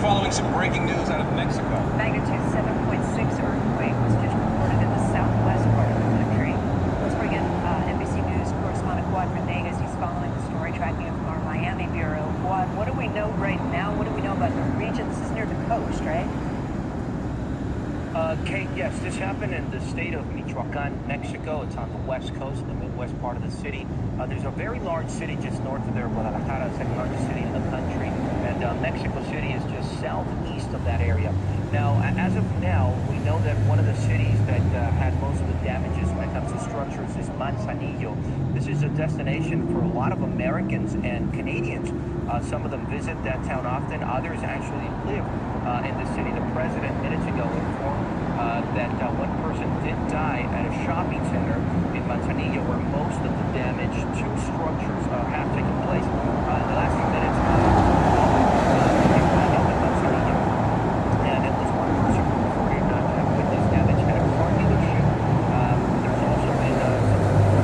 following some breaking news out of Mexico. Magnitude 7.6 earthquake was just reported in the southwest part of the country. Let's bring in NBC News correspondent Juan Venegas. He's following the story, tracking it from our Miami bureau. Juan, what do we know right now? What do we know about the region? This is near the coast, right? Kate, yes, this happened in the state of Michoacan, Mexico. It's on the west coast, the midwest part of the city. There's a very large city just north of there, Guadalajara, the second largest city in the country, and Mexico City is just southeast of that area. Now, as of now, we know that one of the cities that had most of the damages when it comes to structures is Manzanillo. This is a destination for a lot of Americans and Canadians. Some of them visit that town often. Others actually live in the city. The president minutes ago informed that one person did die at a shopping center in Manzanillo where most of the damage to structures have taken place. In the last few minutes, and at least one person reported to have witnessed damage at a car dealership. There's also been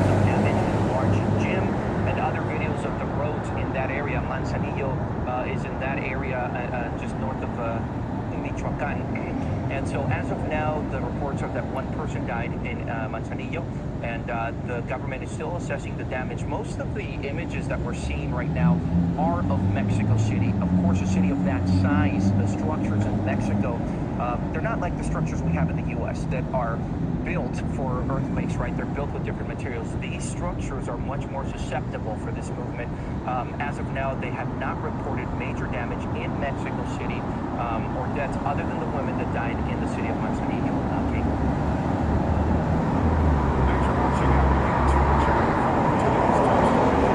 some damage in a large gym and other videos of the roads in that area. Manzanillo is in that area just north of Michoacan. And so as of now, the reports are that one person died in Manzanillo, and the government is still assessing the damage. Most of the images that we're seeing right now are of Mexico City. Of course, a city of that size, the structures in Mexico, they're not like the structures we have in the U.S. that are built for earthquakes, right? They're built with different materials. These structures are much more susceptible for this movement. As of now, they have not reported major damage in Mexico City or deaths other than the women that died in the city of Manzanillo. Kate? Thanks for watching our YouTube channel. Follow today's top stories.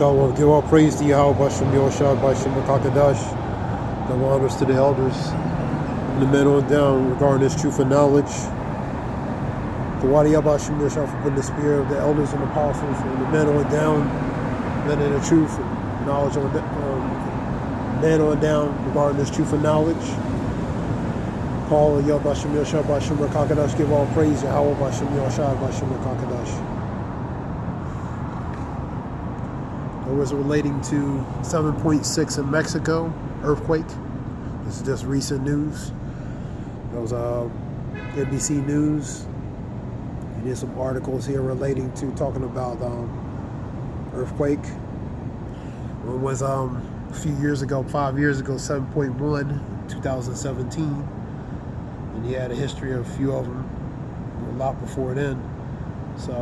So give all praise to Yahweh, Bashem Yoshua, Bashem Makakadash. Give honors to the elders and the men on down regarding this truth and knowledge. The Wadiyah Bashem Yoshua for putting the spirit of the elders and apostles and the men on down, men in the truth and knowledge on men on down regarding this truth and knowledge. Paul, Yah Bashem Yoshua, Bashem Makakadash. Give all praise, Yahweh, Bashem Yoshua, Bashem Makakadash. It was relating to 7.6 in Mexico, earthquake. This is just recent news. That was NBC News. And there's some articles here relating to talking about earthquake. One was a few years ago, 5 years ago, 7.1, 2017. And he had a history of a few of them, a lot before then. So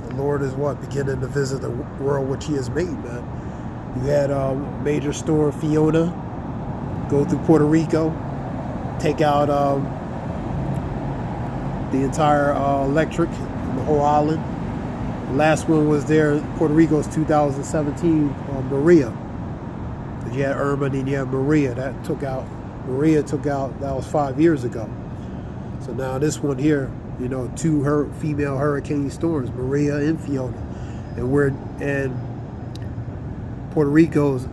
the Lord is beginning to visit the world which He has made, man. You had Major Storm Fiona go through Puerto Rico, take out the entire electric in the whole island. The last one was there, Puerto Rico's 2017, Maria. You had Irma, and you had Maria. Maria took out, that was 5 years ago. So now this one here, you know, two female hurricane storms, Maria and Fiona, and Puerto Rico's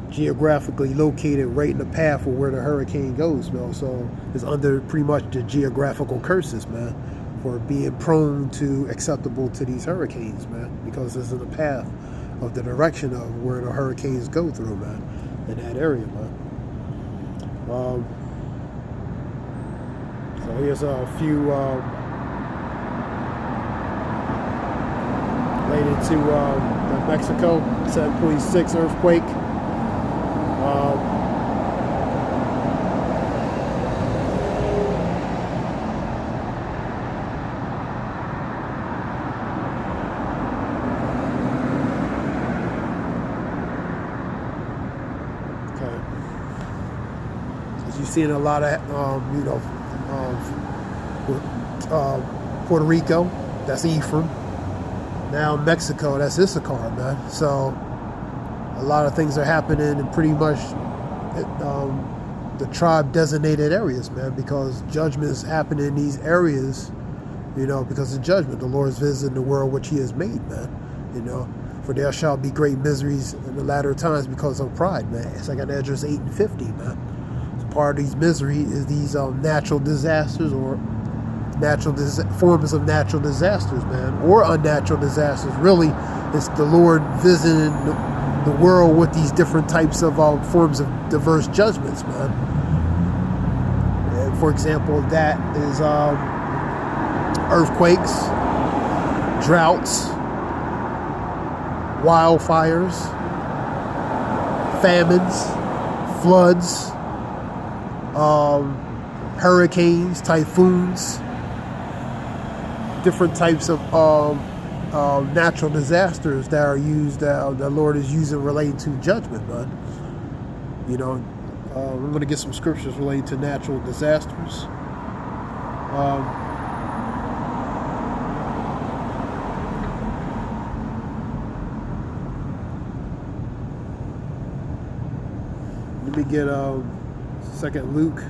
geographically located right in the path of where the hurricane goes, man. So it's under pretty much the geographical curses, man, for being prone to acceptable to these hurricanes, man, because it's in the path of the direction of where the hurricanes go through, man, in that area, man. So here's a few related to the Mexico 7.6 earthquake. Okay. As you've seen a lot of, Puerto Rico, that's Ephraim. Now Mexico, that's Issachar, man. So a lot of things are happening in pretty much the tribe designated areas, man, because judgment is happening in these areas, you know, because of judgment. The Lord is visiting the world which He has made, man, you know. For there shall be great miseries in the latter times because of pride, man. It's like an Esdras 8:50, man. So part of these misery is these natural disasters or forms of natural disasters, man, or unnatural disasters. Really, it's the Lord visiting the world with these different types of forms of diverse judgments, man. And for example, that is earthquakes, droughts, wildfires, famines, floods, hurricanes, typhoons, different types of natural disasters that are used, the Lord is using relating to judgment, man. You know, I'm going to get some scriptures relating to natural disasters. Let me get 2nd Luke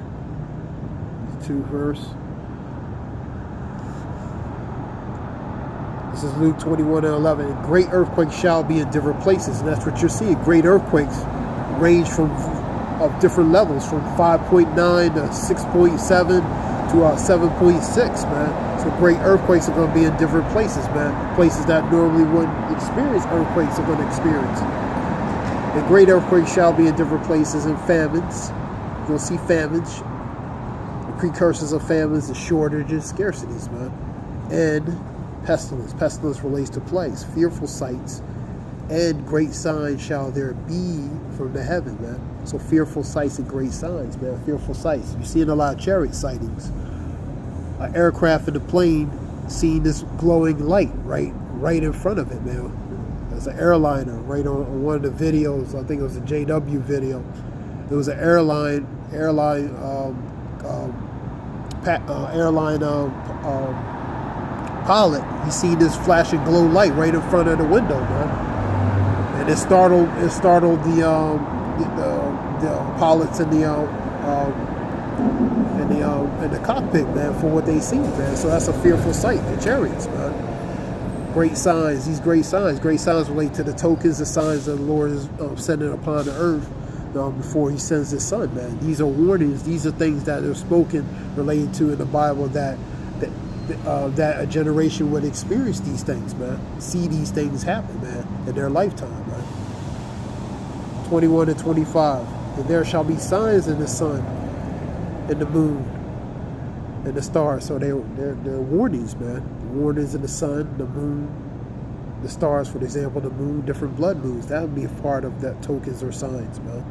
2 verse. This is Luke 21:11. Great earthquakes shall be in different places, and that's what you're seeing. Great earthquakes range from of different levels, from 5.9 to 6.7 to 7.6, man. So great earthquakes are going to be in different places, man. Places that normally wouldn't experience earthquakes are going to experience. And great earthquakes shall be in different places, and famines. You'll see famines. The precursors of famines, the shortages, scarcities, man. And pestilence. Pestilence relates to plagues, fearful sights, and great signs shall there be from the heaven, man. So fearful sights and great signs, man. Fearful sights. You're seeing a lot of chariot sightings. An aircraft in the plane seeing this glowing light right in front of it, man. There's an airliner right on one of the videos. I think it was a JW video. There was an airline pilot, he seen this flashing glow light right in front of the window, man, and it startled the pilots in the cockpit, man, for what they see, man. So that's a fearful sight. The chariots, man. Great signs. These great signs. Great signs relate to the tokens, the signs that the Lord is sending upon the earth before He sends His Son, man. These are warnings. These are things that are spoken, related to in the Bible, that a generation would experience these things, man. See these things happen, man, in their lifetime, man. 21 and 25. And there shall be signs in the sun, and the moon, and the stars. So they're warnings, man. Warnings in the sun, the moon, the stars. For example, the moon, different blood moons. That would be a part of that tokens or signs, man.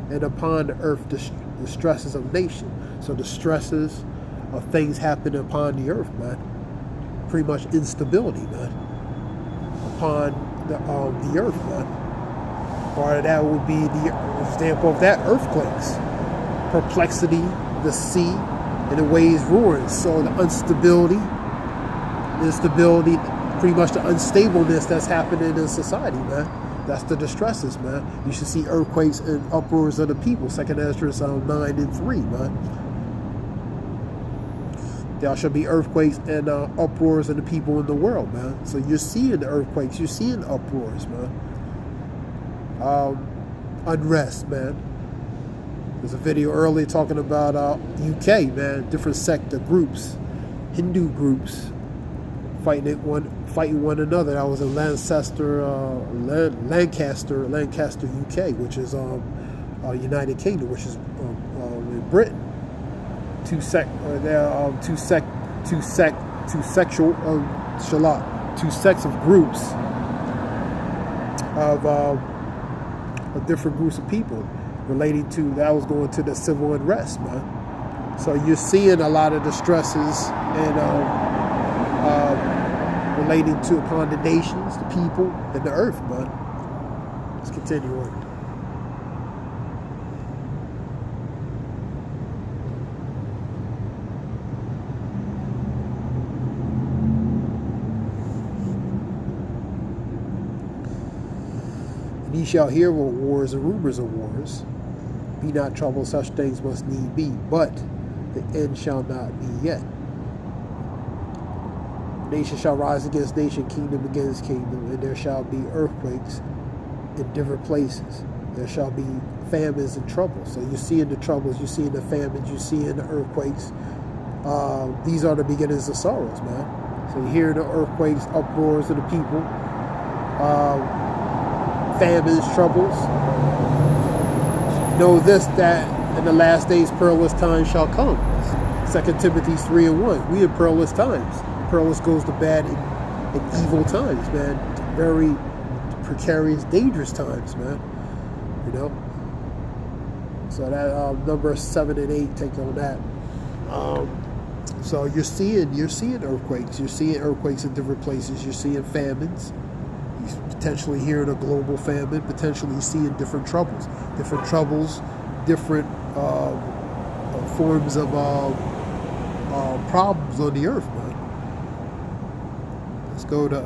And upon the earth, the stresses of nation. So the stresses of things happening upon the earth, man. Pretty much instability, man. Upon the earth, man. Part of that would be the example of that, earthquakes, perplexity, the sea, and the waves roaring. So the instability, pretty much the unstableness that's happening in society, man. That's the distresses, man. You should see earthquakes and uproars of the people. 2 Ezra 9 and 3, man. There shall be earthquakes and uproars of the people in the world, man. So you're seeing the earthquakes, you're seeing uproars, man. Unrest, man. There's a video earlier talking about UK, man. Different sector groups, Hindu groups, fighting one another. That was in Lancaster, UK, which is United Kingdom, which is in Britain. Two sects of groups of different groups of people relating to that was going to the civil unrest, man. So you're seeing a lot of the stresses and relating to upon the nations, the people, and the earth, man. Let's continue on. Ye shall hear of wars and rumors of wars. Be not troubled, such things must need be, but the end shall not be yet. Nation shall rise against nation, kingdom against kingdom, and there shall be earthquakes in different places. There shall be famines and troubles. So you're seeing the troubles, you're seeing the famines, you're seeing the earthquakes. These are the beginnings of sorrows, man. So you hear the earthquakes, uproars of the people. Famines, troubles. Know this, that in the last days perilous times shall come. 2 Timothy 3 and 1. We in perilous times. Perilous goes to bad in evil times, man. Very precarious, dangerous times, man. You know. So that number 7 and 8 take on that. So you're seeing earthquakes. You're seeing earthquakes in different places. You're seeing famines. Potentially hearing a global famine, potentially seeing different troubles, different forms of problems on the earth, man. Let's go to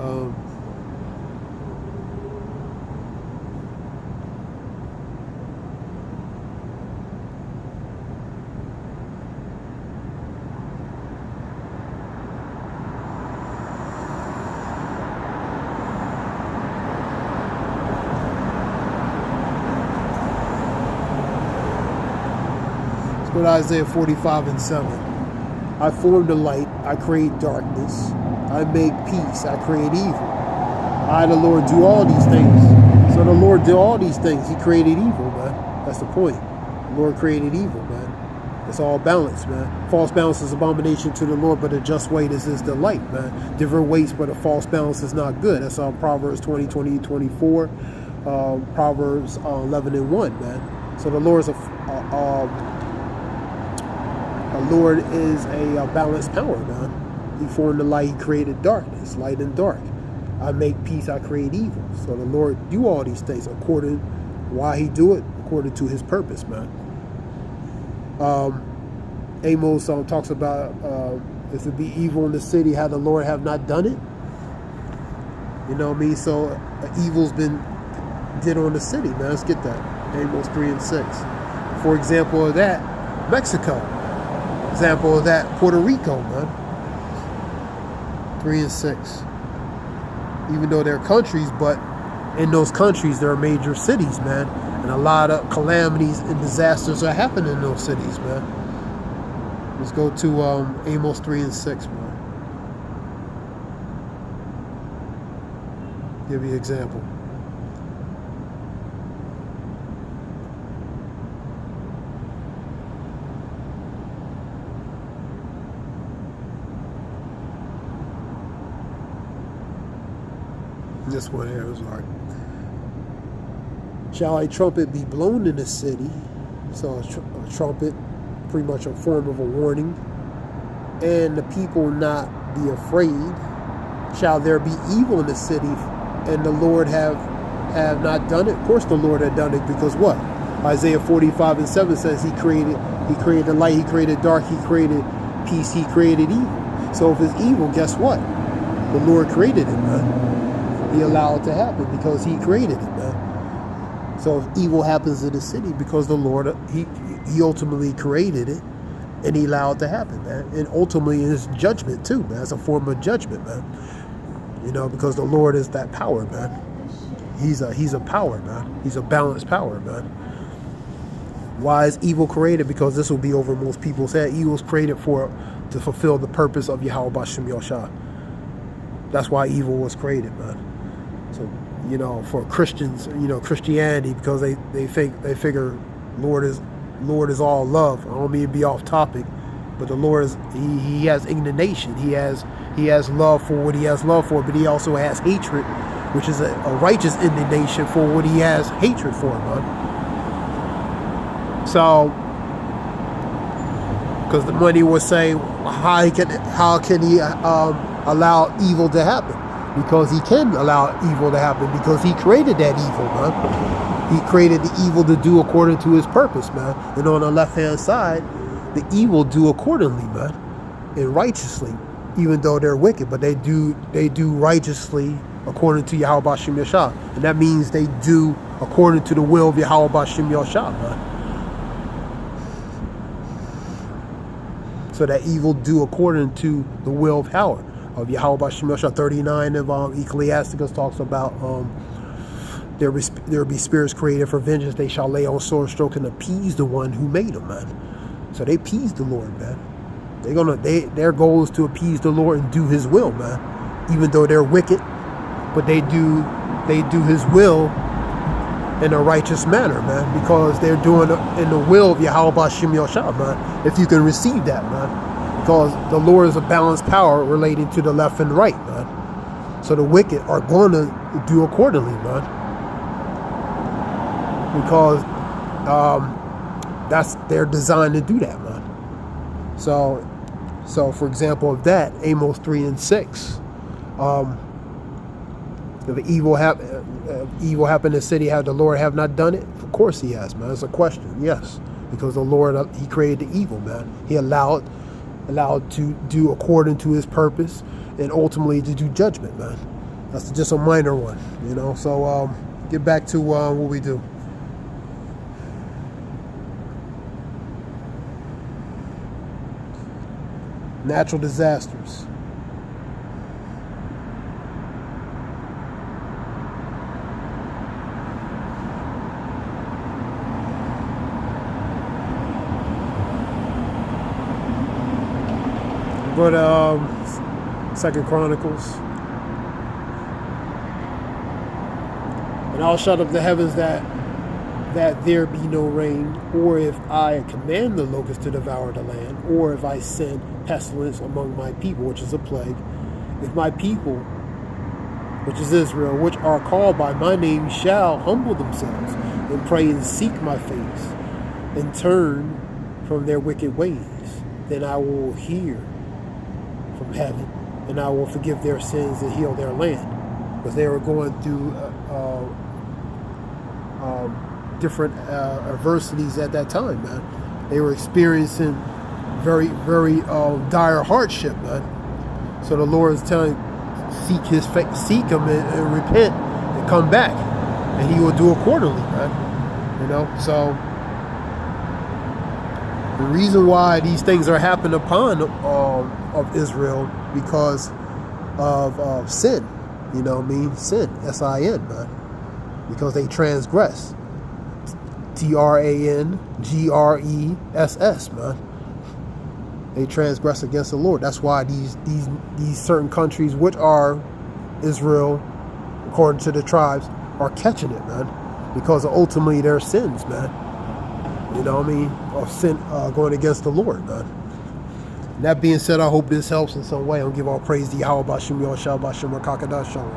Isaiah 45 and 7. I form the light, I create darkness, I make peace, I create evil. I, the Lord, do all these things. So the Lord did all these things. He created evil, man. That's the point. The Lord created evil, man. It's all balance, man. False balance is abomination to the Lord, but a just weight is his delight, man. Different weights, but a false balance is not good. That's on Proverbs 20, 24, Proverbs 11 and 1, man. So the Lord is a balanced power, man. He formed the light, he created darkness, light and dark. I make peace, I create evil. So the Lord do all these things according why he do it, according to his purpose, man. Amos talks about If it be evil in the city, how the Lord have not done it? You know what I mean? So evil's been did on the city, man. Let's get that. Amos 3 and 6. For example of that, Mexico. Example of that, Puerto Rico, man. 3 and 6. Even though they're countries, but in those countries there are major cities, man. And a lot of calamities and disasters are happening in those cities, man. Let's go to Amos 3 and 6, man. Give you an example. This one here is like, shall a trumpet be blown in the city? So a trumpet, pretty much a form of a warning. And the people not be afraid. Shall there be evil in the city, and the Lord have not done it? Of course the Lord had done it, because what? Isaiah 45 and 7 says he created the light, he created dark, he created peace, he created evil. So if it's evil, guess what? The Lord created it, man. He allowed it to happen because he created it, man. So if evil happens in the city, because the Lord, he ultimately created it, and he allowed it to happen, man. And ultimately it's judgment too, man. It's a form of judgment, man. You know, because the Lord is that power, man. He's a power, man. He's a balanced power, man. Why is evil created? Because this will be over most people's head. Evil is created to fulfill the purpose of Yahweh B'Shem Yahshua. That's why evil was created, man. So, you know, for Christians, you know, Christianity, because they figure Lord is all love. I don't mean to be off topic, but the Lord is he has indignation. He has love for what he has love for, but he also has hatred, which is a righteous indignation for what he has hatred for, man. So, because the money will say, how can he allow evil to happen? Because he can allow evil to happen, because he created that evil, man. He created the evil to do according to his purpose, man. And on the left-hand side, the evil do accordingly, man, and righteously, even though they're wicked, but they do righteously according to Yahweh B'Shem Yahshua. And that means they do according to the will of Yahweh B'Shem Yahshua, man. So that evil do according to the will of Howard, of Yahweh B'Shem Yahshua. 39 of Ecclesiasticus talks about there will be spirits created for vengeance. They shall lay on sword stroke and appease the one who made them, man. So they appease the Lord, man. Their goal is to appease the Lord and do his will, man. Even though they're wicked, but they do his will in a righteous manner, man, because they're doing it in the will of Yahweh B'Shem Yahshua, man. If you can receive that, man. Because the Lord is a balanced power relating to the left and right, man. So the wicked are going to do accordingly, man. Because they're designed to do that, man. So for example of that, Amos 3 and 6. If evil happened in the city, have the Lord have not done it? Of course he has, man. It's a question, yes. Because the Lord, he created the evil, man. He allowed to do according to his purpose, and ultimately to do judgment, man. That's just a minor one, you know. So get back to what we do. Natural disasters. Go to 2 Chronicles. And I'll shut up the heavens that there be no rain, or if I command the locusts to devour the land, or if I send pestilence among my people, which is a plague. If my people, which is Israel, which are called by my name, shall humble themselves and pray and seek my face and turn from their wicked ways, then I will hear from heaven, and I will forgive their sins and heal their land. Because they were going through different adversities at that time, man. They were experiencing very, very dire hardship, man. So the Lord is telling, seek him and repent and come back, and he will do accordingly, man. You know, so the reason why these things are happening upon of Israel because of sin, you know what I mean? Sin, S-I-N, man. Because they transgress. T-R-A-N-G-R-E-S-S, man. They transgress against the Lord. That's why these certain countries, which are Israel, according to the tribes, are catching it, man. Because of ultimately their sins, man. You know what I mean? Of sin going against the Lord, man. And that being said, I hope this helps in some way. I'll give all praise to Yahweh Bashim Yoshua Bashim Rakakadah Shalom.